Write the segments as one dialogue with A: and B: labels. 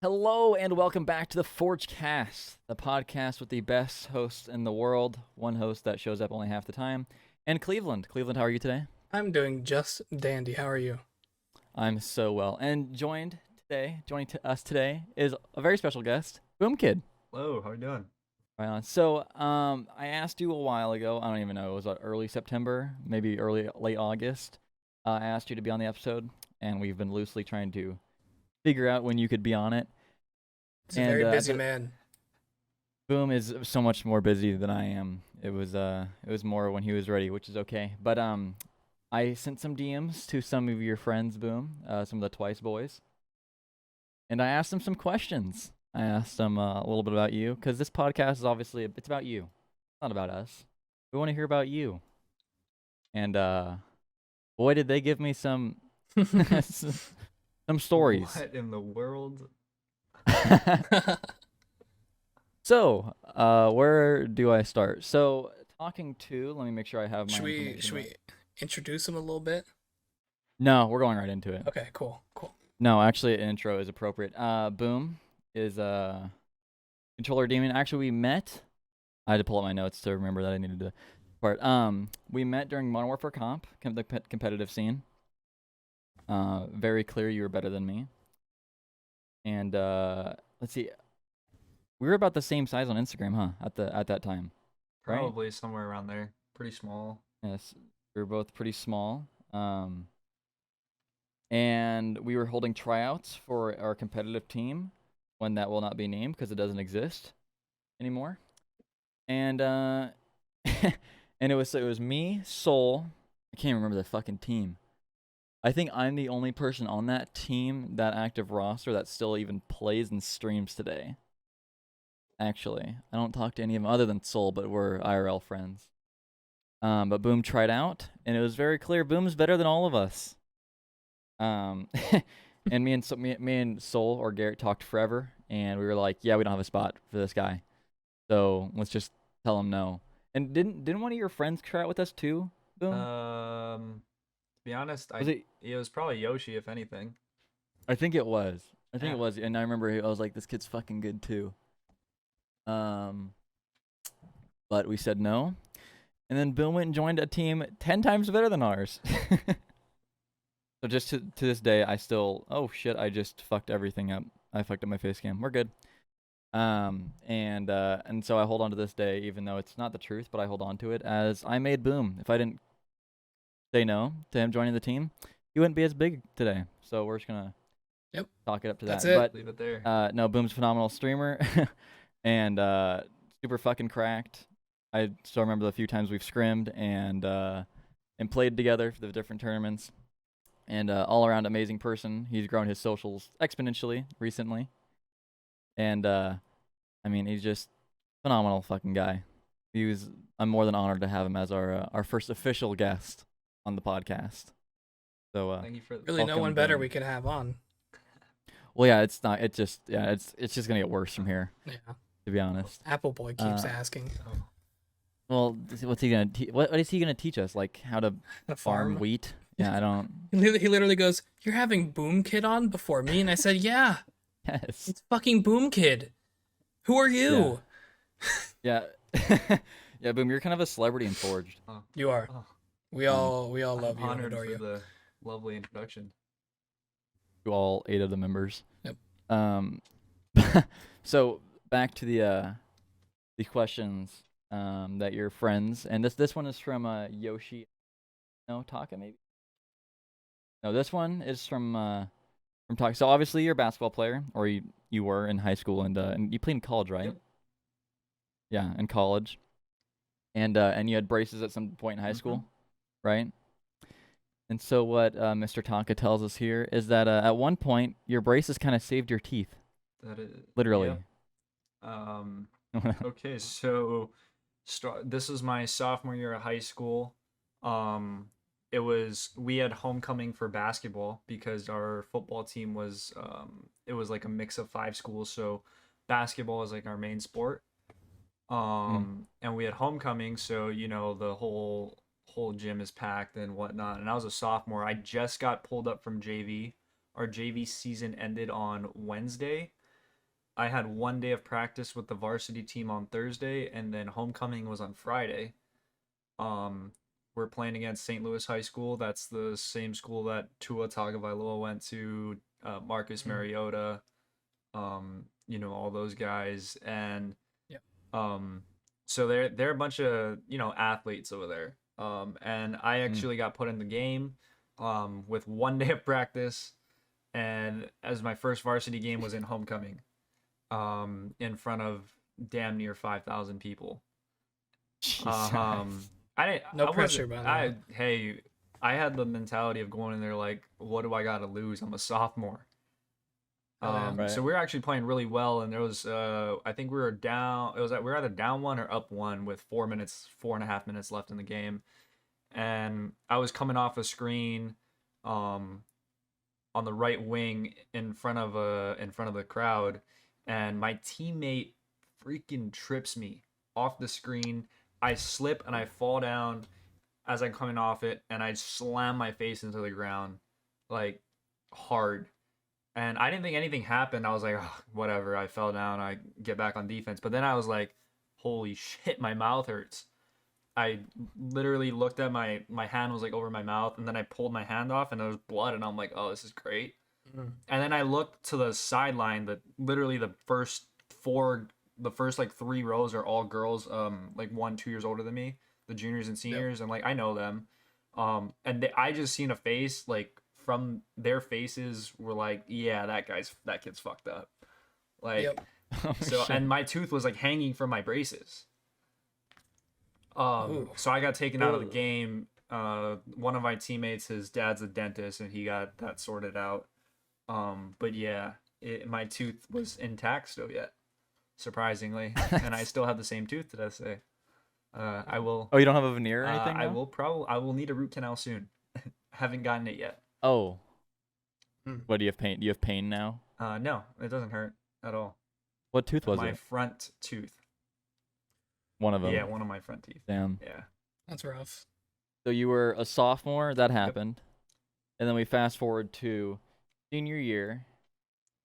A: Hello and welcome back to the Forgecast, the podcast with the best host in the world. One host that shows up only half the time. And Cleveland. Cleveland, how are you today?
B: I'm doing just dandy. How are you?
A: I'm so well. And joining us today is a very special guest, BoomKid.
C: Hello, how you doing?
A: Right on. So, I asked you a while ago. I don't even know. It was early September, maybe late August. I asked you to be on the episode, and we've been loosely trying to figure out when you could be on it.
B: It's a
A: And
B: very busy man.
A: Boom is so much more busy than I am. It was more when he was ready, which is okay. But I sent some DMs to some of your friends, Boom, some of the Twice boys, and I asked them some questions. I asked them a little bit about you, because this podcast is obviously it's about you, it's not about us. We want to hear about you, and boy, did they give me some some stories.
C: What in the world?
A: So, where do I start? So, talking to, let me make sure I have my
B: Should we
A: information
B: should
A: right.
B: we introduce him a little bit?
A: No, we're going right into it.
B: Okay, cool.
A: No, actually, an intro is appropriate. Boom is controller demon. Actually, we met. I had to pull up my notes to remember that I needed to part. We met during Modern Warfare Comp, the competitive scene. Very clear you were better than me. And let's see, we were about the same size on Instagram, huh? At that time, right?
C: Probably somewhere around there. Pretty small.
A: Yes, we were both pretty small. And we were holding tryouts for our competitive team, one that will not be named because it doesn't exist anymore. And and it was me, Soul. I can't remember the fucking team. I think I'm the only person on that team, that active roster, that still even plays and streams today. Actually, I don't talk to any of them other than Soul, but we're IRL friends. But Boom tried out, and it was very clear Boom's better than all of us. And me and Soul or Garrett talked forever, and we were like, yeah, we don't have a spot for this guy, so let's just tell him no. And didn't one of your friends try out with us too, Boom?
C: To be honest,
A: Was it?
C: it was probably Yoshi, if anything.
A: I think it was. I think
C: Yeah.
A: it was, and I remember I was like, this kid's fucking good too. But we said no, and then Boom went and joined a team 10 times better than ours. So just to this day, I still, oh shit, I just fucked everything up. I fucked up my face cam. We're good. And so I hold on to this day, even though it's not the truth, but I hold on to it as I made Boom. If I didn't say no to him joining the team, he wouldn't be as big today. So we're just gonna talk it up to
B: That's
A: that.
B: it.
A: But
C: Leave it there.
A: no, Boom's a phenomenal streamer, and super fucking cracked. I still remember the few times we've scrimmed and played together for the different tournaments. And all around amazing person. He's grown his socials exponentially recently. And I mean, he's just phenomenal fucking guy. I'm more than honored to have him as our first official guest on the podcast. So
C: Thank you for
B: Really, no
A: welcome,
B: one better
A: Boom.
B: we could have on.
A: Well, yeah, it's not. It's just it's just gonna get worse from here,
B: Yeah.
A: to be honest.
B: Apple Boy keeps asking.
C: Oh,
A: Well, what's he gonna what is he gonna teach us? Like how to
B: A
A: farm
B: farm.
A: wheat? Yeah, I don't.
B: He literally goes, "You're having Boom Kid on before me," and I said, "Yeah,
A: Yes.
B: it's fucking Boom Kid. Who are you?"
A: Yeah. Yeah, Boom, you're kind of a celebrity in Forged.
C: oh,
B: You are.
C: oh.
B: We all
C: I'm
B: love you and
C: honored
B: adore
C: for
B: you.
C: the lovely introduction.
A: To all 8 of the members.
B: Yep.
A: So back to the questions that your friends, and this one is from Yoshi, no, Taka maybe. No, this one is from Taka. So obviously you're a basketball player, or you were in high school, and you played in college, right?
C: Yep.
A: Yeah, in college. And you had braces at some point in high school, right? And so what Mr. Tonka tells us here is that at one point your braces kind of saved your teeth,
C: That is
A: literally.
C: yeah. Okay, so this was my sophomore year of high school. We had homecoming for basketball because our football team was it was like a mix of 5 schools, so basketball is like our main sport. And we had homecoming, so the whole gym is packed and whatnot. And I was a sophomore. I just got pulled up from JV. Our JV season ended on Wednesday, I had 1 day of practice with the varsity team on Thursday, and then homecoming was on Friday. Um, we're playing against St. Louis High School. That's the same school that Tua Tagovailoa went to, Marcus Mariota, all those guys, and
B: Yep.
C: so they're a bunch of athletes over there. And I actually got put in the game, with 1 day of practice, and as my first varsity game was in homecoming, in front of damn near 5,000 people.
A: Jesus.
C: I didn't.
B: No
C: I
B: pressure,
C: wasn't-
B: by the way.
C: Hey, I had the mentality of going in there like, what do I got to lose? I'm a sophomore.
B: Oh, yeah.
A: Right.
C: So we were actually playing really well, and there was, I think we were down. We were either down 1 or up 1 with 4.5 minutes left in the game, and I was coming off a screen, on the right wing in front of the crowd, and my teammate freaking trips me off the screen. I slip and I fall down as I'm coming off it, and I slam my face into the ground, like, hard. And I didn't think anything happened. I was like, oh, whatever. I fell down. I get back on defense. But then I was like, holy shit, my mouth hurts. I literally looked at my hand was like over my mouth, and then I pulled my hand off, and there was blood, and I'm like, oh, this is great.
B: Mhm.
C: And then I looked to the sideline. That literally the first like 3 rows are all girls, like 1, 2 years older than me, the juniors and seniors, and like I know them, and I just seen a face, like from their faces were like, yeah, that kid's fucked up, like.
B: Yep.
A: Oh,
C: So
A: shit.
C: and my tooth was like hanging from my braces.
B: Ooh.
C: So I got taken out of the
B: Ooh.
C: game. One of my teammates, his dad's a dentist, and he got that sorted out. But yeah, my tooth was intact still yet, surprisingly, and I still have the same tooth to this day. I will.
A: Oh, you don't have a veneer or anything?
C: I
A: now?
C: will need a root canal soon. Haven't gotten it yet.
A: Oh.
B: Hmm.
A: What do you have pain? Do you have pain now?
C: No, it doesn't hurt at all.
A: What tooth was
C: My
A: it?
C: front tooth.
A: One of them.
C: Yeah, one of my front teeth.
A: Damn.
C: Yeah.
B: That's rough.
A: So you were a sophomore. That happened, and then we fast forward to senior year,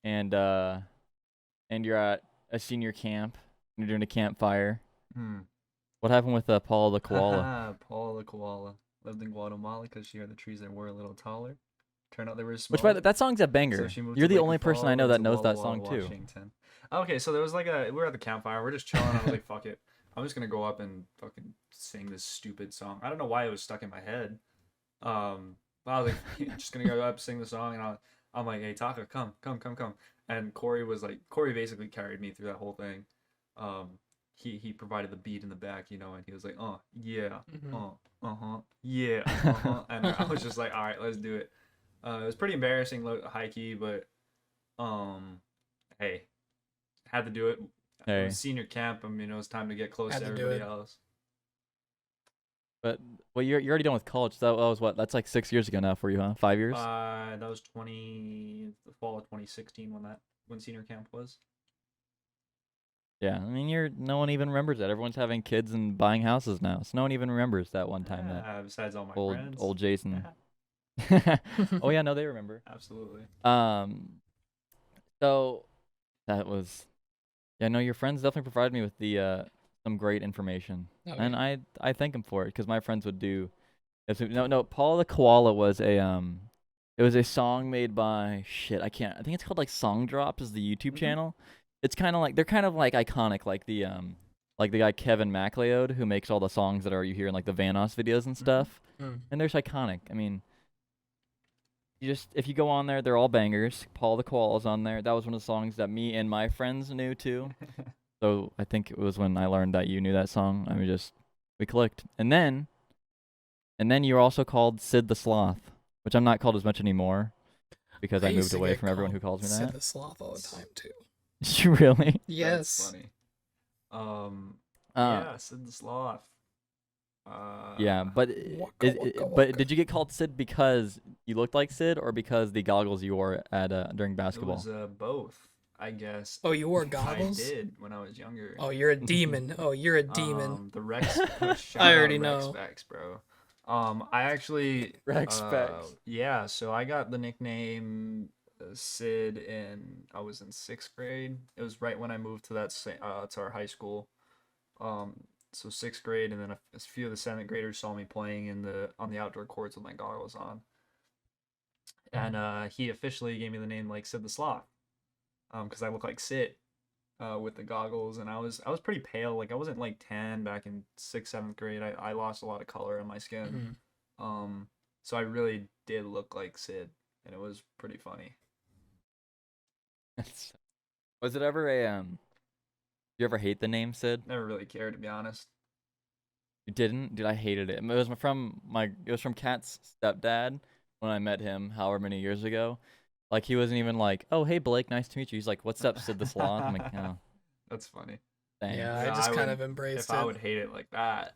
A: and you're at a senior camp. You're doing a campfire. What happened with Paula the koala?
C: Paula the koala lived in Guatemala because she heard the trees that were a little taller. Turned out they were small.
A: Which by that song's a
C: So
A: banger.
C: she moved
A: You're
C: to
A: the
C: Lake
A: only person I know
C: Fall
A: that
C: to
A: knows that
C: Walla
A: song
C: Walla,
A: too.
C: Washington. Okay, so there was like we're at the campfire. We're just chilling. I was like, fuck it. I'm just gonna go up and fucking sing this stupid song. I don't know why it was stuck in my head. But I was like, just gonna go up, sing the song, and I'm like, hey, Taka, come. And Corey basically carried me through that whole thing. He provided the beat in the back, and he was like, oh yeah, yeah, and I was just like, all right, let's do it. It was pretty embarrassing, high key, but hey, had to do it.
A: Hey.
C: Senior camp, it was time to get close
B: Had
C: to
B: to do
C: everybody
B: it.
C: else.
A: But you're already done with college. So that was what? That's like 6 years ago now for you, huh? 5 years?
C: That was the fall of 2016 when senior camp was.
A: Yeah. I mean, no one even remembers that. Everyone's having kids and buying houses now, so no one even remembers that one time that
C: Besides all my
A: old
C: friends.
A: old Jason. Oh yeah, no, they remember.
C: Absolutely.
A: So that was, yeah. No, your friends definitely provided me with the some great information,
B: Oh,
A: and
B: yeah.
A: I thank them for it because my friends would do. No, Paul the Koala was it was a song made by I think it's called like Song Drops is the YouTube
C: Mhm.
A: channel. It's kind of like they're kind of like iconic, like the guy Kevin MacLeod who makes all the songs that you hear in like the Vanoss videos and stuff,
B: Mm.
A: and they're just iconic. I mean, if you go on there, they're all bangers. Paul the Koala's on there. That was one of the songs that me and my friends knew too. So I think it was when I learned that you knew that song. I mean, we clicked, and then you were also called Sid the Sloth, which I'm not called as much anymore because I
B: used
A: moved
B: to
A: away
B: get
A: from everyone who
B: called
A: calls me
B: Sid
A: that.
B: the Sloth all the time too.
A: You really?
B: Yes.
C: That's funny.
A: Uh,
C: Yeah, Sid the Sloth.
A: Yeah, but
B: Waka, waka, waka.
A: did you get called Sid because you looked like Sid, or because the goggles you wore at during basketball?
C: It was both, I guess.
B: Oh, you wore goggles?
C: I did when I was younger.
B: Oh, you're a demon. Oh, you're a demon.
C: The Rex. Shout
B: I
C: out
B: already
C: Rex
B: know.
C: Specs, bro. I actually.
A: Rex Specs.
C: Yeah, so I got the nickname Sid in I was in 6th grade. It was right when I moved to to our high school. Um, so 6th grade, and then a few of the 7th graders saw me playing on the outdoor courts with my goggles on, and he officially gave me the name like Sid the Sloth, because I look like Sid, with the goggles, and I was pretty pale. Like I wasn't like tan back in 6th, 7th grade. I lost a lot of color in my skin. So I really did look like Sid, and it was pretty funny.
A: Was it ever a you ever hate the name Sid?
C: Never really cared, to be honest.
A: You didn't? Dude, I hated it. It was from Kat's stepdad when I met him however many years ago. Like he wasn't even like, "Oh, hey Blake, nice to meet you." He's like, "What's up, Sid the Sloth?" I'm like, "Oh,
C: That's funny.
A: dang."
B: Yeah, I
C: Yeah,
B: just
C: I
B: kind
C: would
B: of embraced
C: if I
B: it.
C: would hate it like that.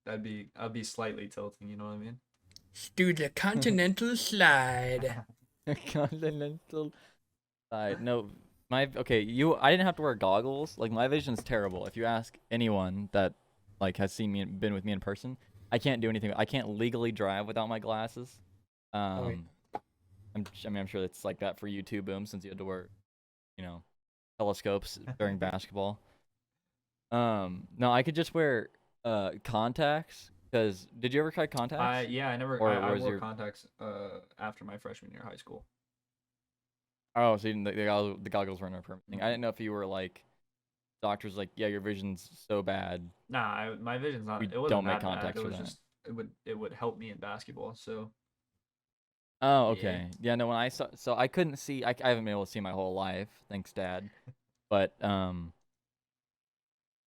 C: I'd be slightly tilting. You know what I mean?
B: Do the continental slide.
A: Continental side. No, I didn't have to wear goggles. Like my vision's terrible. If you ask anyone that like has seen me and been with me in person, I can't do anything. I can't legally drive without my glasses.
B: Oh, wait.
A: I'm sure it's like that for you too, Boom, since you had to wear, telescopes during basketball. No, I could just wear contacts. Cause did you ever try contacts?
C: Yeah, I never.
A: Or
C: I
A: was
C: wore
A: your
C: contacts after my freshman year of high school.
A: Oh, so the goggles weren't a permanent thing. I didn't know if you were like doctors like, yeah, your vision's so bad.
C: Nah, my vision's not.
A: We
C: It wasn't
A: don't make
C: that bad.
A: contacts
C: It
A: for
C: was
A: that.
C: just it would help me in basketball. So
A: Oh,
C: yeah.
A: okay. Yeah, no, when I saw, so I couldn't see. I haven't been able to see my whole life, thanks, Dad. But so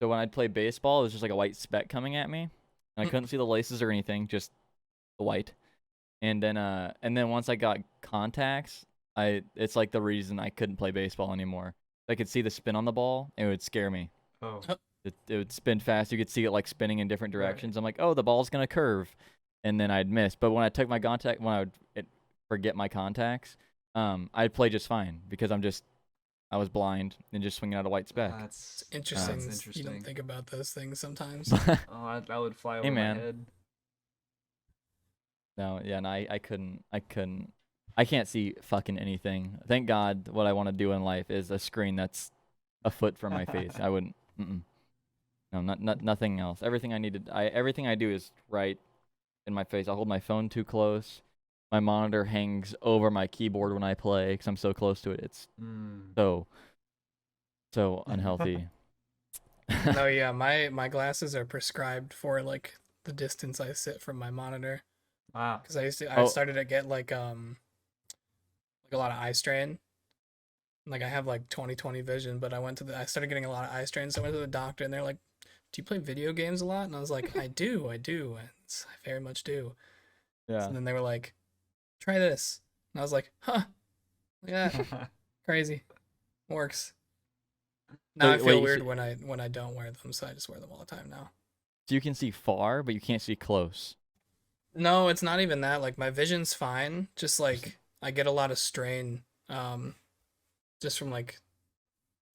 A: when I'd play baseball, it was just like a white speck coming at me, and I couldn't see the laces or anything, just the white. And then once I got contacts, it's like the reason I couldn't play baseball anymore. I could see the spin on the ball, and it would scare me.
C: Oh,
A: It would spin fast. You could see it like spinning in different
C: right.
A: directions. I'm like, oh, the ball's gonna curve, and then I'd miss. But when I took my contact, when I would forget my contacts, I'd play just fine because I was blind and just swinging out a white speck.
C: That's
B: Interesting.
C: That's
B: You don't
C: interesting.
B: think about those things sometimes.
C: Oh, that would fly over
A: Hey,
C: my
A: man.
C: head.
A: No, yeah, no, I couldn't. I can't see fucking anything. Thank God, what I want to do in life is a screen that's a foot from my face. I wouldn't. No, nothing else. Everything I do is right in my face. I hold my phone too close. My monitor hangs over my keyboard when I play because I'm so close to it. It's so unhealthy.
B: No, yeah, my glasses are prescribed for like the distance I sit from my monitor.
C: Wow.
B: Because I
A: Oh.
B: started to get like a lot of eye strain. Like I have like 20/20 vision, but I started getting a lot of eye strain, so I went to the doctor and they're like, "Do you play video games a lot?" And I was like, "I do, I very much do."
A: Yeah.
B: So then they were like, "Try this," and I was like, "Huh, look at that, crazy, works." Now I feel weird when I don't wear them, so I just wear them all the time now.
A: So you can see far, but you can't see close.
B: No, it's not even that. Like my vision's fine. Just like I get a lot of strain, just from like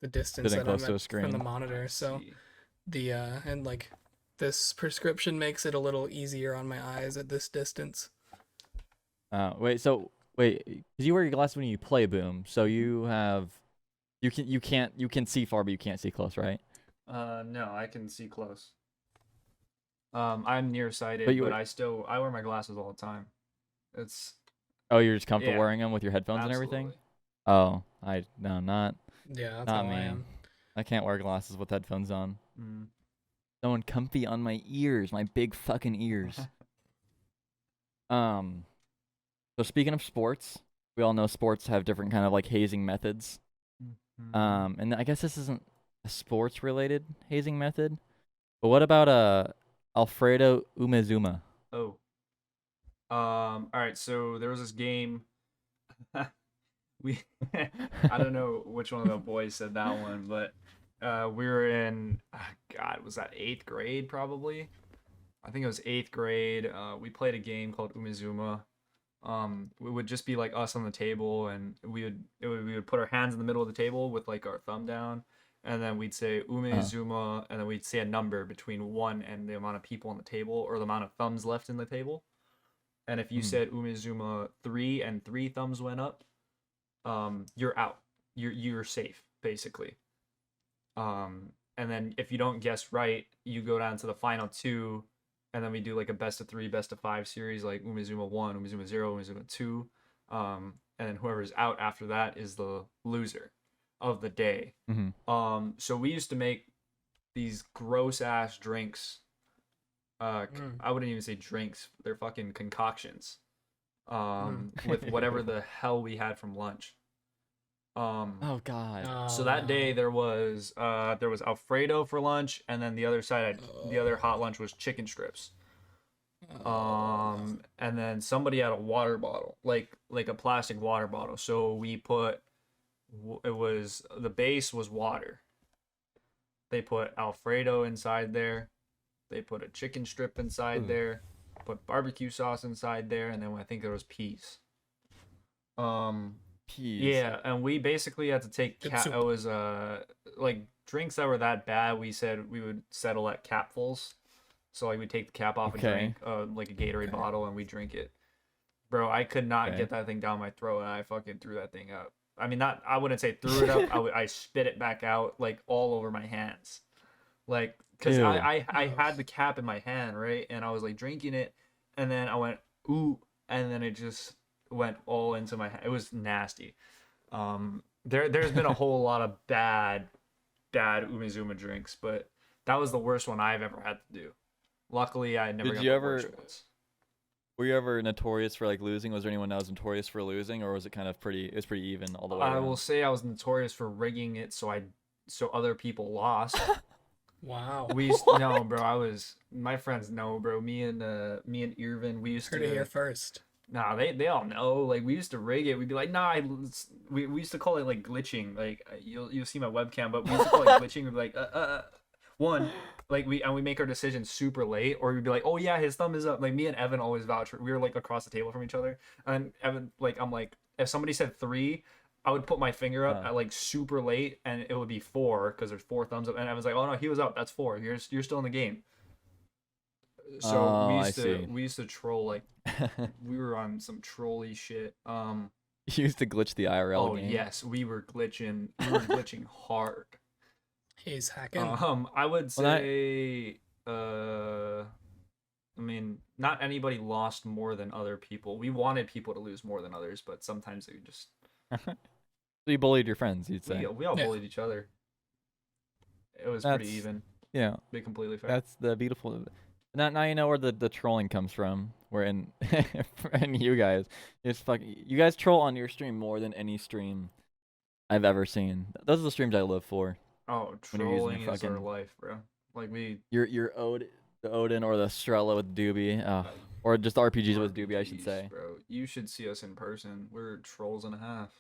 B: the distance
A: Sitting
B: that I'm
A: close to a
B: at from the
A: screen.
B: monitor. So
C: See.
B: and like this prescription makes it a little easier on my eyes at this distance.
A: Wait, because you wear your glasses when you play, Boom. So you can see far, but you can't see close, right?
C: No, I can see close. I'm nearsighted,
A: But
C: I wear my glasses all the time. It's
A: Oh, you're just comfortable
C: Yeah,
A: wearing them with your headphones and everything?
C: absolutely.
A: Oh, no, not
B: Yeah, that's
A: not
B: how
A: me.
B: I am.
A: I can't wear glasses with headphones on.
C: Mm.
A: Someone comfy on my ears, my big fucking ears. So speaking of sports, we all know sports have different kind of like hazing methods.
C: Mhm.
A: And I guess this isn't a sports related hazing method, but what about Alfredo Umezuma?
C: Oh. All right. So there was this game. we I don't know which one of the boys said that one, but we were in God, was that 8th grade probably? I think it was 8th grade. We played a game called Umizuma. It would just be like us on the table, and we would put our hands in the middle of the table with like our thumb down, and then we'd say Umizuma, and then we'd say a number between 1 and the amount of people on the table, or the amount of thumbs left in the table. And if you said Umizuma 3 and 3 thumbs went up, you're out. You're safe basically. And then if you don't guess right, you go down to the final two, and then we do like a best of 3, best of 5 series, like Umizuma 1, Umizuma 0, Umizuma 2. And then whoever's out after that is the loser of the day. So we used to make these gross ass drinks. I wouldn't even say drinks; they're fucking concoctions. With whatever the hell we had from lunch.
A: Oh God.
C: So that day there was Alfredo for lunch, and then the other hot lunch was chicken strips. And then somebody had a water bottle, like a plastic water bottle. So we put, the base was water. They put Alfredo inside there. They put a chicken strip inside there. Put barbecue sauce inside there, and then I think there was peas.
A: Peas.
C: Yeah, and we basically had to take it was like drinks that were that bad. We said we would settle at capfuls. So like we take the cap off a drink, like a Gatorade bottle, and we drink it. Bro, I could not get that thing down my throat, and I fucking threw that thing up. I mean, I wouldn't say threw it up. I spit it back out like all over my hands, like because I had the cap in my hand, right, and I was like drinking it, and then I went ooh, and then it just went all into my hand. It was nasty. There's been a whole lot of bad Umizuma drinks, but that was the worst one I've ever had to do. Luckily, I never got the worst ones.
A: Were you ever notorious for like losing? Was there anyone that was notorious for losing, or was it kind of pretty even all the way around?
C: I will say I was notorious for rigging it so other people lost.
B: Wow.
C: No, bro. My friends know, bro. Me and Irvin, we used to.
B: Heard it here first.
C: Nah, they all know. Like we used to rig it. We'd be like, nah. We used to call it like glitching. Like you'll see my webcam, but we used to call it glitching. We'd be like, one. Like we make our decisions super late, or we'd be like, oh yeah, his thumb is up. Like me and Evan always vouch for. We were like across the table from each other, and Evan, like I'm like, if somebody said 3, I would put my finger up at like super late, and it would be 4 because there's 4 thumbs up, and Evan's like, oh no, he was up. That's 4. You're still in the game. So we used to troll, like we were on some trolly shit.
A: You used to glitch the IRL game.
C: Oh yes, we were glitching. We were glitching hard.
B: He's hacking.
C: I would say, I mean, not anybody lost more than other people. We wanted people to lose more than others, but sometimes they just.
A: So you bullied your friends, you'd say.
C: We all bullied each other. It was pretty even.
A: Yeah.
C: Be completely fair.
A: That's the beautiful. Now you know where the trolling comes from. Where and you guys, you guys troll on your stream more than any stream I've ever seen. Those are the streams I live for.
C: Oh, trolling is our life, bro. Like
A: your Odin or the Strela with Doobie, or just RPGs with Doobie, I should say.
C: Bro, you should see us in person. We're trolls and a half.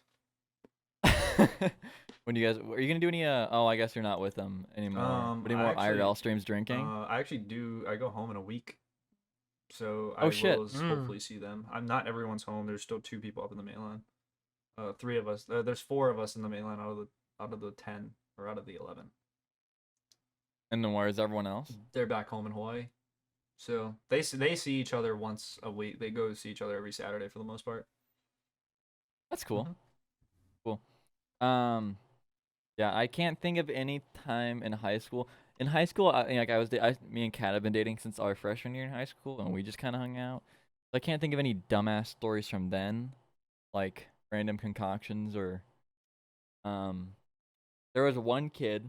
A: When you guys, are you gonna do any? I guess you're not with them anymore. Any more IRL streams drinking? I
C: actually do. I go home in a week, so I will hopefully see them. Not everyone's home. There's still 2 people up in the mainland. 3 of us. There's 4 of us in the mainland out of the 10 or out of the 11.
A: And then where is everyone else?
C: They're back home in Hawaii, so they see each other once a week. They go see each other every Saturday for the most part.
A: That's cool. Cool. Yeah, I can't think of any time in high school. In high school, me and Kat have been dating since our freshman year in high school, and we just kind of hung out. I can't think of any dumbass stories from then, like random concoctions or. There was one kid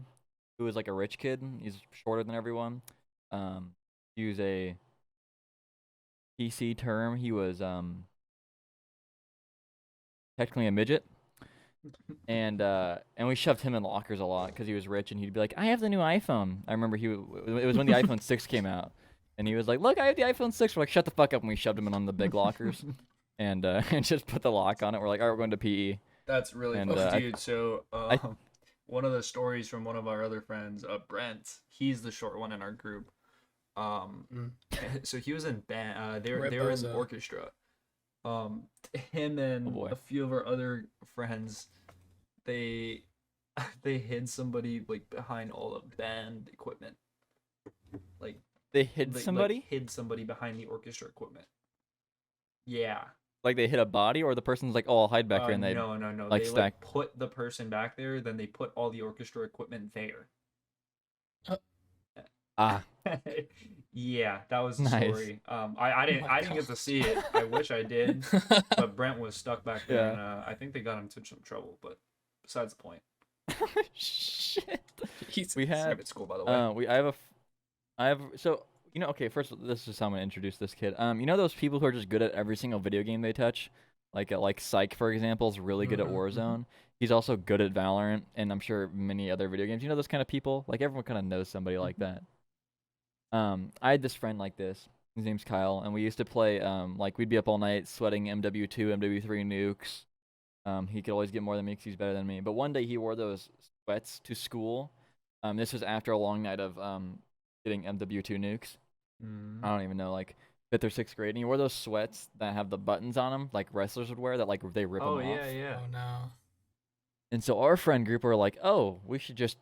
A: who was like a rich kid. He's shorter than everyone. He was a PC term. He was technically a midget. And we shoved him in lockers a lot because he was rich, and he'd be like, I have the new iPhone. I remember it was when the iPhone 6 came out, and he was like, look, I have the iPhone 6. We're like, shut the fuck up, and we shoved him in on the big lockers and just put the lock on it. We're like, all right, we're going to PE.
C: That's really funny, dude. So one of the stories from one of our other friends, Brent, he's the short one in our group. So he was in band. They were in the orchestra. Him and a few of our other friends, they hid somebody like behind all the band equipment. Like
A: they hid somebody?
C: Like, hid somebody behind the orchestra equipment. Yeah.
A: Like they hit a body, or the person's like, "Oh, I'll hide back here," and they
C: No.
A: like
C: They
A: stack.
C: like put the person back there, then they put all the orchestra equipment there.
A: Ah,
C: Yeah, that was the
A: nice.
C: story. I didn't
B: my
C: I didn't get to see it. I wish I did, but Brent was stuck back there, and
A: Yeah.
C: I think they got him into some trouble. But besides the point,
A: Shit.
B: Jesus.
A: We had
C: private school, by the way.
A: I have so okay, first this is how I'm gonna introduce this kid. You know those people who are just good at every single video game they touch? Like Psych, for example, is really good at Warzone. He's also good at Valorant, and I'm sure many other video games. You know those kind of people? Like everyone kind of knows somebody like that. I had this friend like this. His name's Kyle, and we used to play like we'd be up all night sweating MW2, MW3 nukes. He could always get more than me because he's better than me. But one day he wore those sweats to school. This was after a long night of getting MW2 nukes. I don't even know, like 5th or 6th grade. And he wore those sweats that have the buttons on them, like wrestlers would wear, that like they rip
C: Oh
A: them off.
C: yeah.
B: Oh no.
A: And so our friend group were like, "Oh, we should just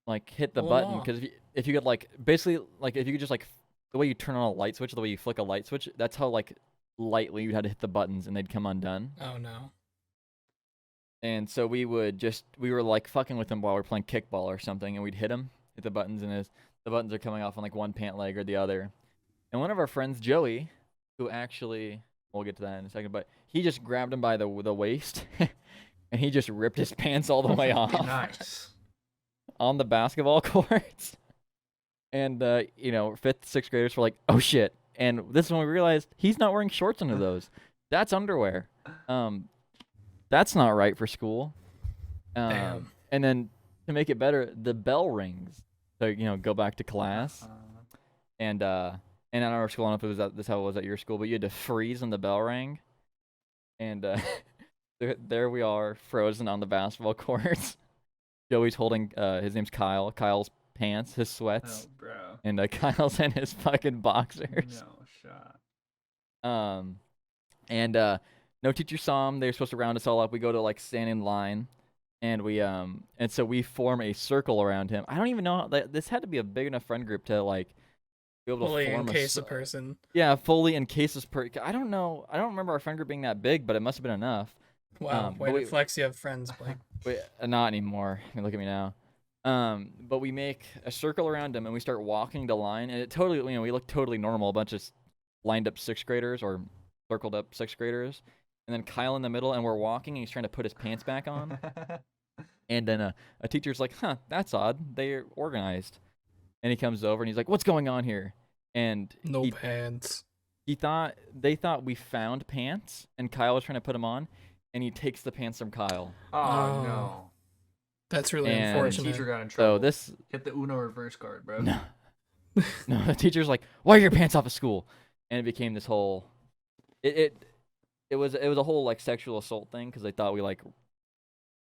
A: like hit the
B: Pull 'em
A: button
B: off.
A: because if you could like basically like if you could just like the way you turn on a light switch, the way you flick a light switch, that's how like lightly you had to hit the buttons and they'd come undone."
B: Oh no.
A: And so we were like fucking with him while we were playing kickball or something, and we'd hit him, hit the buttons, and the buttons are coming off on like one pant leg or the other. And one of our friends, Joey, who actually we'll get to that in a second, but he just grabbed him by the waist, and he just ripped his pants all the way off
C: Nice.
A: on the basketball courts. And you know, 5th, 6th graders were like, "Oh shit!" And this is when we realized he's not wearing shorts under those. That's underwear. That's not right for school.
B: Damn.
A: And then to make it better, the bell rings. So you know, go back to class, and at our school, I don't know if it was this how it was at your school, but you had to freeze when the bell rang, and there we are, frozen on the basketball courts. Joey's holding his name's Kyle. Kyle's pants, his sweats,
C: Oh, bro.
A: and Kyle's in his fucking boxers.
C: No shot.
A: And no teacher saw him. They were supposed to round us all up. We go to like stand in line, and so we form a circle around him. I don't even know how, this had to be a big enough friend group to like be able to
B: Fully
A: form
B: encase a person.
A: Yeah, fully encase this I don't know. I don't remember our friend group being that big, but it must have been enough.
B: Wow. Way to flex. You have friends, Blake.
A: Wait, not anymore. I mean, look at me now. But we make a circle around him and we start walking the line, and it totally, you know, we look totally normal. A bunch of lined up 6th graders or circled up 6th graders, and then Kyle in the middle, and we're walking, and he's trying to put his pants back on. And then a teacher's like, "Huh, that's odd. They're organized." And he comes over and he's like, "What's going on here?" And
B: No pants.
A: they thought we found pants, and Kyle was trying to put them on, and he takes the pants from Kyle.
C: Oh no.
B: That's really
A: And-
C: The
B: unfortunate.
C: teacher got in
A: So
C: trouble.
A: this
C: Hit the Uno reverse card, bro.
A: no, no, the teacher's like, "Why are your pants off of school?" And it became this whole, it was a whole like sexual assault thing because they thought we like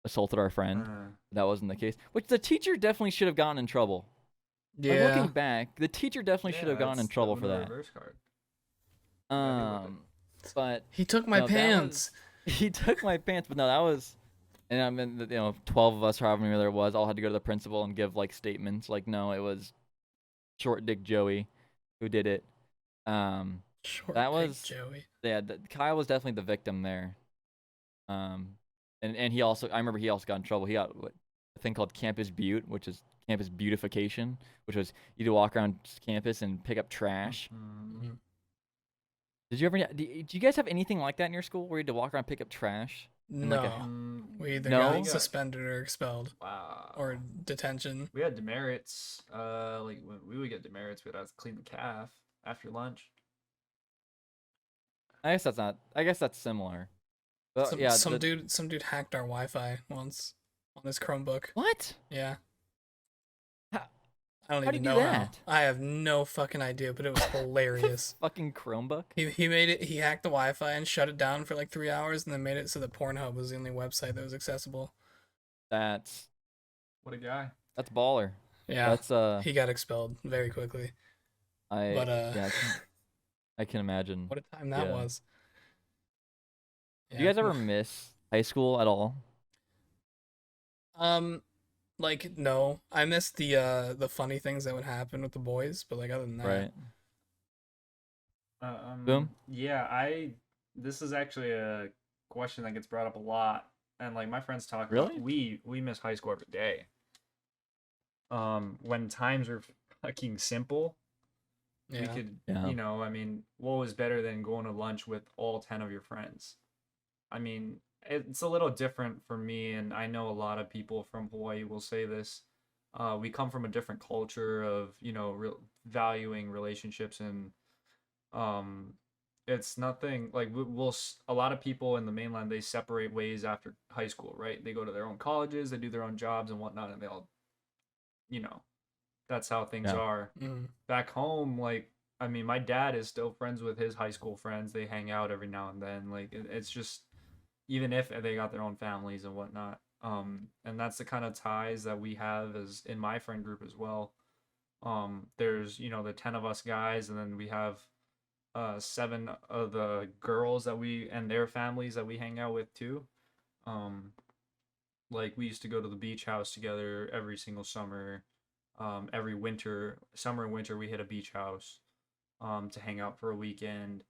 A: assaulted our friend. That wasn't the case. Which the teacher definitely should have gotten in trouble. Like,
B: Yeah.
A: looking back, the teacher definitely should have gotten in trouble for that.
C: Reverse card.
A: But
B: He took my
A: No, that
B: pants.
A: he took my pants. But no, that was, and I mean, you know, 12 of us, however many there was, all had to go to the principal and give like statements. Like, no, it was Short Dick Joey who did it.
B: Short
A: that
B: dick
A: was-
B: Joey.
A: Yeah, Kyle was definitely the victim there. And he also, I remember he also got in trouble. He got a thing called Campus Butte, which is campus beautification, which was you to walk around campus and pick up trash.
B: Mhm.
A: Did you ever? Do you guys have anything like that in your school where you had to walk around and pick up trash?
B: No.
A: like a-
B: We either
A: No?
B: got suspended or expelled
C: Wow.
B: or detention.
C: We had demerits. Like when we would get demerits, we'd have to clean the calf after lunch.
A: I guess that's not. I guess that's similar. But
B: Some,
A: yeah,
B: some dude hacked our Wi-Fi once on his Chromebook.
A: What?
B: Yeah.
A: How-
B: I don't
A: how'd
B: even
A: he do
B: know
A: that?
B: how. I have no fucking idea, but it was hilarious.
A: Fucking Chromebook.
B: He made it. He hacked the Wi-Fi and shut it down for like 3 hours, and then made it so that Pornhub was the only website that was accessible.
A: That's
C: What a guy.
B: Yeah.
A: baller. That's
B: He got expelled very quickly.
A: I
B: But
A: yeah, I can imagine.
B: what a time that
A: Yeah.
B: was.
A: Do you guys ever miss high school at all?
B: Like no, I missed the funny things that would happen with the boys, but like other than that,
A: Right.
C: Um,
A: Boom?
C: Yeah, this is actually a question that gets brought up a lot, and like my friends talk
A: Really?
C: about, we miss high school every day. When times were fucking simple, we
B: Yeah.
C: could,
A: Yeah.
C: you know, I mean, what was better than going to lunch with all 10 of your friends? I mean, it's a little different for me, and I know a lot of people from Hawaii will say this. We come from a different culture of, you know, valuing relationships, and um, it's nothing like a lot of people in the mainland, they separate ways after high school, right? They go to their own colleges, they do their own jobs and whatnot, and they all, you know, that's how things
A: Yeah.
C: are.
B: Mm.
C: Back home, like, I mean, my dad is still friends with his high school friends. They hang out every now and then. Like, it's just, even if they got their own families and whatnot. And that's the kind of ties that we have as in my friend group as well. There's, you know, the 10 of us guys, and then we have 7 of the girls that we and their families that we hang out with too. Um, like we used to go to the beach house together every single summer. Every winter, summer and winter, we hit a beach house to hang out for a weekend.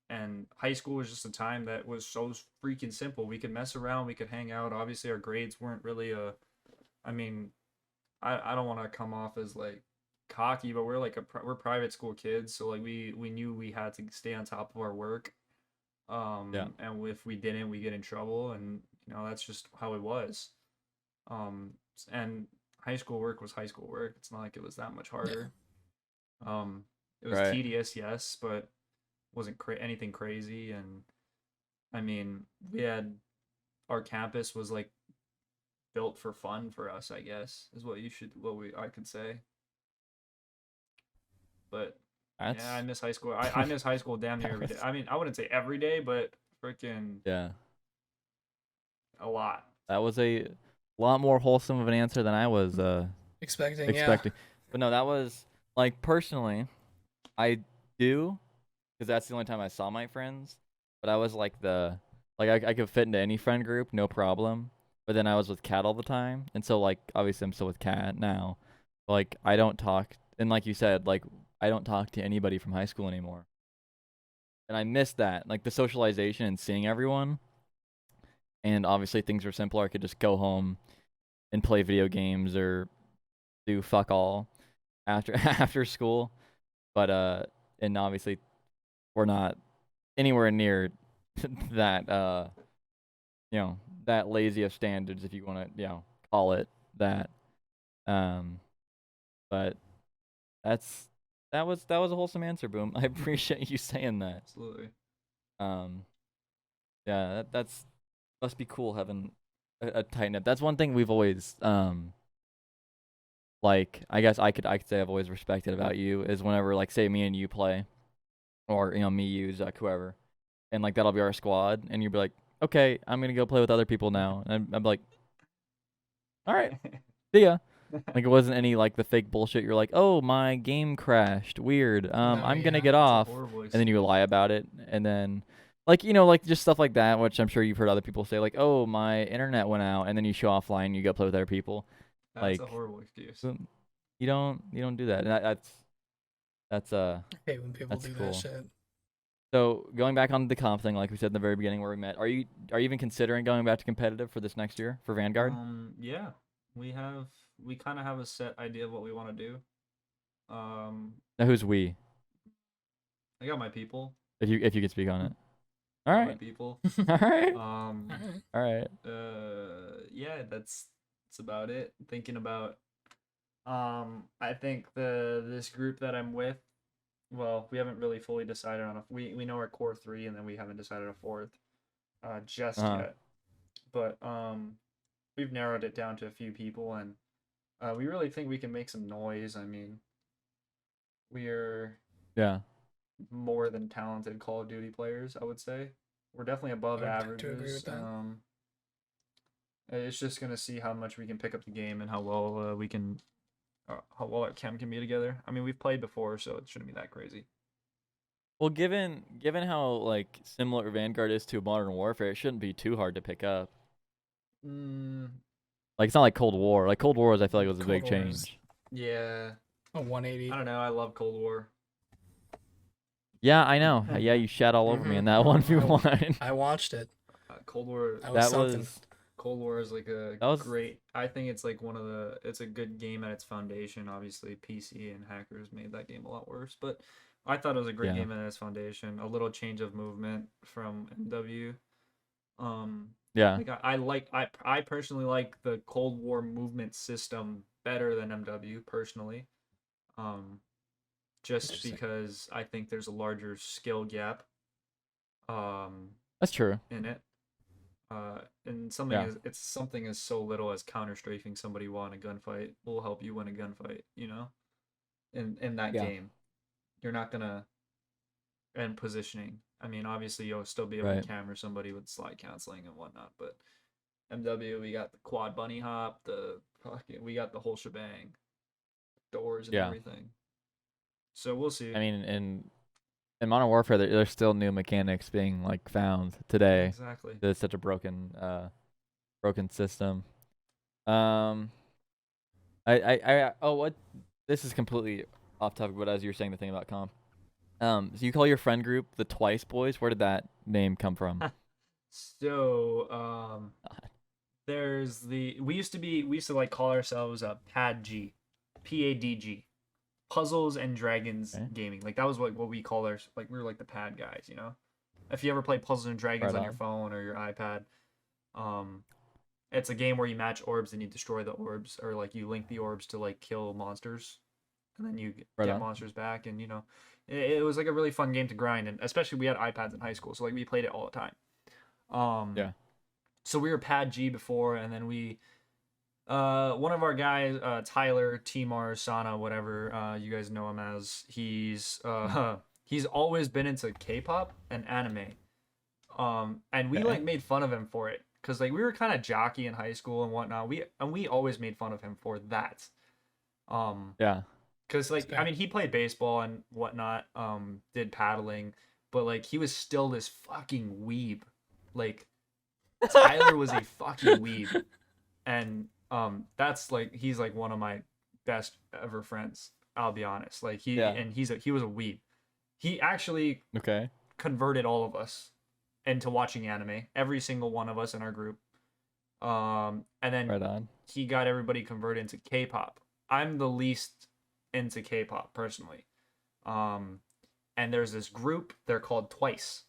C: And high school was just a time that was so freaking simple. We could mess around, we could hang out. Obviously, our grades weren't really I mean, I don't want to come off as like cocky, but we're like we're private school kids, so like we knew we had to stay on top of our work.
A: Yeah.
C: And if we didn't, we get in trouble, and you know that's just how it was. And high school work was high school work. It's not like it was that much harder. It was
A: Right.
C: tedious, yes, but wasn't anything crazy. And I mean, we had our campus was like built for fun for us, I guess, is I could say. But
A: That's
C: yeah, I miss high school. I miss high school damn near every day. I mean, I wouldn't say every day, but freaking
A: yeah.
C: a lot.
A: That was a lot more wholesome of an answer than I was
B: Expecting.
A: expecting. But no, that was like personally, I do, because that's the only time I saw my friends. But I was like I could fit into any friend group, no problem. But then I was with Kat all the time, and so like obviously I'm still with Kat now. But, like I don't talk, and like you said, like I don't talk to anybody from high school anymore. And I miss that, like the socialization and seeing everyone. And obviously things were simpler. I could just go home and play video games or do fuck all after after school. But and obviously we're not anywhere near that you know, that lazy of standards, if you want to, you know, call it that. But that was a wholesome answer, Boom. I appreciate you saying that.
C: Absolutely.
A: Yeah, that's must be cool having a tight knit. That's one thing we've always like I guess I could say I've always respected about you is whenever like say me and you play, or you know me, you, Zuck, whoever, and like that'll be our squad, and you'd be like, okay, I'm gonna go play with other people now, and I'm like, all right, see ya. Like it wasn't any like the fake bullshit. You're like, oh, my game crashed, weird. I'm gonna
B: yeah,
A: get
C: That's a
A: off,
C: horrible
A: and then you
C: excuse.
A: lie about it, and then like you know like just stuff like that, which I'm sure you've heard other people say like, oh, my internet went out, and then you show offline, and you go play with other people.
C: That's a
A: Like
C: horrible excuse.
A: you don't do that, and that's
B: I hate when people
A: that's
B: do
A: cool.
B: that shit.
A: So going back on the comp thing, like we said in the very beginning where we met, are you even considering going back to competitive for this next year for Vanguard?
C: Yeah, we kind of have a set idea of what we want to do.
A: Now who's we?
C: I got my people.
A: If you can speak on it. All
C: Got my
A: right.
C: people.
A: All right.
B: Alright.
A: All right.
C: Yeah, that's about it. Thinking about, I think this group that I'm with, well, we haven't really fully decided on we know our core 3, and then we haven't decided a fourth, just yet. But we've narrowed it down to a few people, and we really think we can make some noise. I mean, we're
A: Yeah.
C: more than talented Call of Duty players, I would say. We're definitely above
B: I would tend to agree
C: averages.
B: with that.
C: It's just gonna see how much we can pick up the game and how well we can, how well our chem can be together. I mean, we've played before, so it shouldn't be that crazy.
A: Well, given how like similar Vanguard is to Modern Warfare, it shouldn't be too hard to pick up. Like it's not like Cold War. Like Cold War was, I feel like, was a big
B: Cold War is
A: change.
C: Yeah,
B: a 180.
C: I don't know. I love Cold War.
A: Yeah, I know. Yeah, you shat all over me in that 1v1.
B: I watched it.
C: Cold War.
B: That was
A: That
B: something.
A: was
C: Cold War is like a
A: That was-
C: great. I think it's like one of the. It's a good game at its foundation. Obviously, PC and hackers made that game a lot worse, but I thought it was a great
A: Yeah.
C: game at its foundation. A little change of movement from MW.
A: yeah.
C: Like I personally like the Cold War movement system better than MW personally. Just
B: Interesting.
C: because I think there's a larger skill gap.
A: That's true.
C: In it. And something
A: Yeah.
C: it's something as so little as counter strafing somebody while in a gunfight will help you win a gunfight, you know? In that
A: Yeah.
C: game. You're not gonna and positioning. I mean, obviously you'll still be able
A: Right.
C: to camera somebody with slide canceling and whatnot, but MW we got the quad bunny hop, we got the whole shebang. Doors and
A: Yeah.
C: everything. So we'll see.
A: I mean, in Modern Warfare, there's still new mechanics being like found today.
C: Exactly.
A: There's such a broken system. I what? This is completely off topic, but as you were saying the thing about comp, so you call your friend group the Twice Boys? Where did that name come from?
C: So, there's we used to like call ourselves PADG, PADG, Puzzles and Dragons
A: Okay.
C: Gaming. Like that was what we call our like we were like the pad guys, you know. If you ever play Puzzles and Dragons
A: Right
C: on your
A: on.
C: phone or your iPad, it's a game where you match orbs and you destroy the orbs, or like you link the orbs to like kill monsters, and then you
A: Right
C: get
A: on.
C: monsters back, and you know, it was like a really fun game to grind, and especially we had iPads in high school, so like we played it all the time.
A: Yeah.
C: So we were Pad G before, and then we, one of our guys, Tyler, Timar, Sana, whatever, you guys know him as, he's always been into K-pop and anime. And we
A: Okay.
C: like made fun of him for it, cause like we were kind of jockey in high school and whatnot. We always made fun of him for that.
A: Yeah.
C: Cause like
B: Fair.
C: I mean he played baseball and whatnot, did paddling, but like he was still this fucking weeb. Like Tyler was a fucking weeb, and that's like he's like one of my best ever friends. I'll be honest. Like he was a weeb. He actually
A: Okay.
C: converted all of us into watching anime. Every single one of us in our group. And then
A: Right on.
C: he got everybody converted into K-pop. I'm the least into K-pop personally. And there's this group. They're called Twice.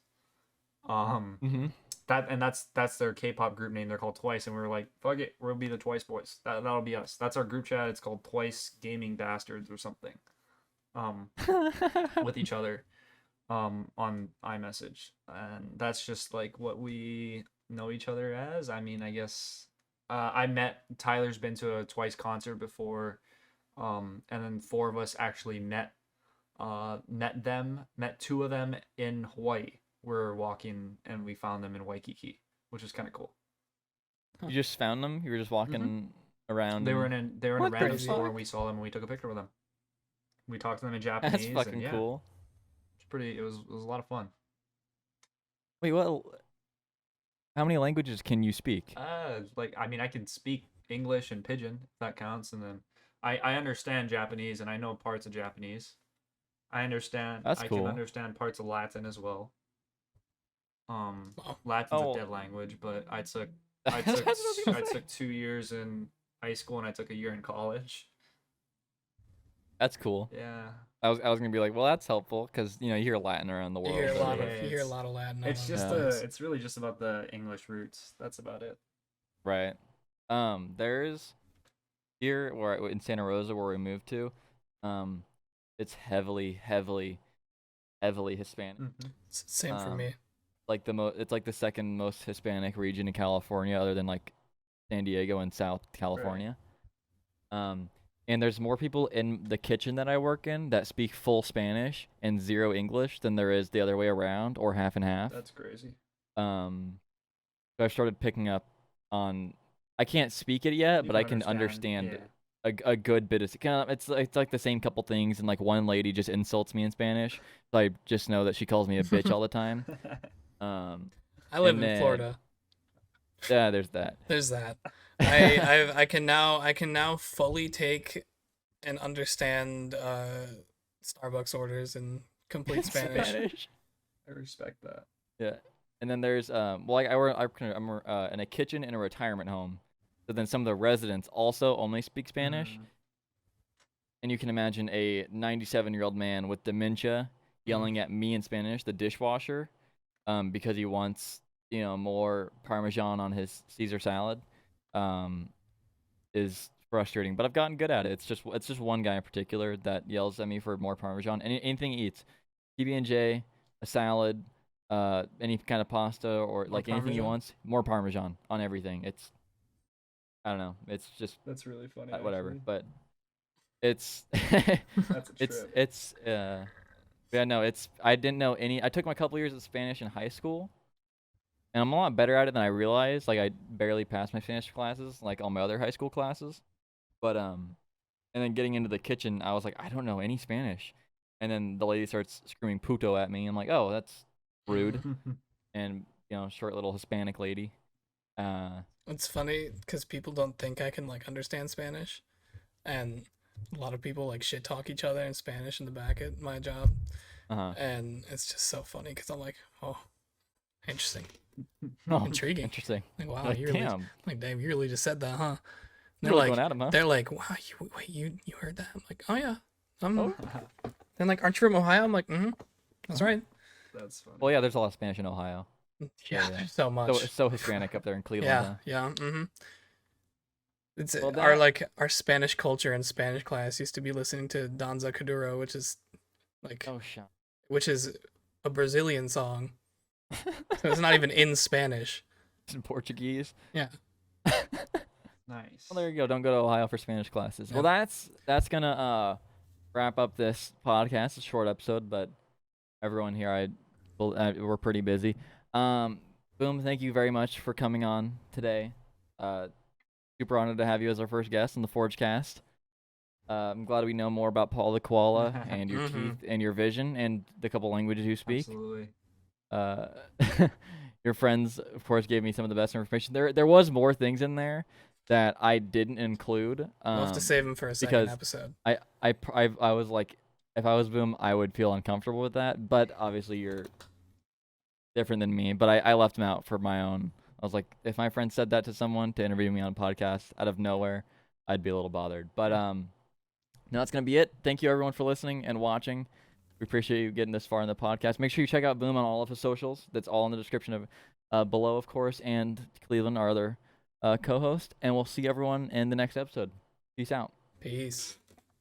A: Mm-hmm.
C: That's their K-pop group name. They're called Twice, and we were like, fuck it, we'll be the Twice Boys. That'll be us. That's our group chat. It's called Twice Gaming Bastards or something. With each other, on iMessage, and that's just like what we know each other as. I mean, I guess I met Tyler's been to a Twice concert before, and then four of us actually met two of them in Hawaii. We're walking and we found them in Waikiki, which is kind of cool.
A: You just found them? You were just walking around?
C: They were
A: and-
C: in a
A: What
C: random
B: the
C: store
B: fuck?
C: and we saw them and we took a picture with them. We talked to them in Japanese.
A: That's
C: and
A: fucking
C: yeah,
A: cool.
C: It was a lot of fun.
A: Wait, what? How many languages can you speak?
C: Like I mean I can speak English and Pidgin, if that counts, and then I understand Japanese and I know parts of Japanese. I
A: That's
C: can
A: cool.
C: understand parts of Latin as well.
B: Wow.
C: Latin's
A: Oh.
C: a dead language, but I took
A: That's what I was gonna say.
C: 2 years in high school and I took a year in college.
A: That's cool.
C: Yeah.
A: I was gonna be like, well, that's helpful because you hear Latin around the
B: You
A: world.
B: hear a
A: but-
B: lot of
C: yeah,
B: you hear a
C: it's-
B: lot of Latin.
C: It's just
A: Yeah.
C: it's really just about the English roots. That's about it.
A: Right. There's here where in Santa Rosa where we moved to, it's heavily Hispanic.
B: Same for
A: Um,
B: me.
A: Like it's like the second most Hispanic region in California, other than like San Diego and South California. And there's more people in the kitchen that I work in that speak full Spanish and zero English than there is the other way around, or half and half.
C: That's crazy.
A: So I started picking up on. I can't speak it yet,
C: You
A: but I can understand
C: yeah.
A: a good bit of. It's like the same couple things, and like one lady just insults me in Spanish, so I just know that she calls me a bitch all the time.
B: I live
A: and
B: in
A: then-
B: Florida.
A: Yeah, there's that.
B: There's that. I can now fully take and understand Starbucks orders and complete Spanish.
C: I respect that.
A: Yeah. And then there's I'm in a kitchen in a retirement home. So then some of the residents also only speak Spanish. And you can imagine a 97-year-old man with dementia yelling at me in Spanish, the dishwasher, because he wants, more Parmesan on his Caesar salad, is frustrating. But I've gotten good at it. It's just one guy in particular that yells at me for more Parmesan. Anything he eats, PB&J, a salad, any kind of pasta or like anything he wants, more Parmesan on everything. I don't know. It's just
C: That's really funny.
A: whatever.
C: Actually.
A: But it's
C: That's a trip.
A: yeah, no, I didn't know any. I took my couple years of Spanish in high school, and I'm a lot better at it than I realized. Like I barely passed my Spanish classes, like all my other high school classes. But and then getting into the kitchen, I was like, I don't know any Spanish. And then the lady starts screaming "puto" at me. I'm like, oh, that's rude. And short little Hispanic lady.
B: It's funny because people don't think I can like understand Spanish, and a lot of people like shit talk each other in Spanish in the back at my job, and it's just so funny because I'm like, oh, interesting, intriguing,
A: interesting.
B: Like, wow,
A: like,
B: you really,
A: damn.
B: like, Dave, you really just said that, huh? And
A: They're like, going at him, huh?
B: They're like, wow, you heard that? I'm like, oh yeah, They're like, aren't you from Ohio? I'm like, that's right.
C: That's funny.
A: Well, yeah, there's a lot of Spanish in Ohio.
B: Yeah, there's so much.
A: So Hispanic up there in Cleveland.
B: Yeah. It's
A: Well,
B: our Spanish culture in Spanish class used to be listening to Danza Kuduro, which is like, which is a Brazilian song. So it's not even in Spanish.
A: It's in Portuguese.
B: Yeah.
C: Nice.
A: Well, there you go. Don't go to Ohio for Spanish classes. Well, that's gonna wrap up this podcast. It's a short episode, but everyone here, we're pretty busy. Boom, thank you very much for coming on today. Super honored to have you as our first guest on the Forgecast. I'm glad we know more about Paul the Koala and your teeth and your vision and the couple languages you speak.
C: Absolutely.
A: Your friends, of course, gave me some of the best information. There was more things in there that I didn't include.
B: We'll have to save them for a second episode.
A: I was like, if I was Boom, I would feel uncomfortable with that. But obviously, you're different than me. But I left them out for my own. I was like, if my friend said that to someone to interview me on a podcast out of nowhere, I'd be a little bothered. But no, that's gonna be it. Thank you everyone for listening and watching. We appreciate you getting this far in the podcast. Make sure you check out Boom on all of his socials. That's all in the description of below, of course, and Cleveland, our other co-host. And we'll see everyone in the next episode. Peace out.
B: Peace.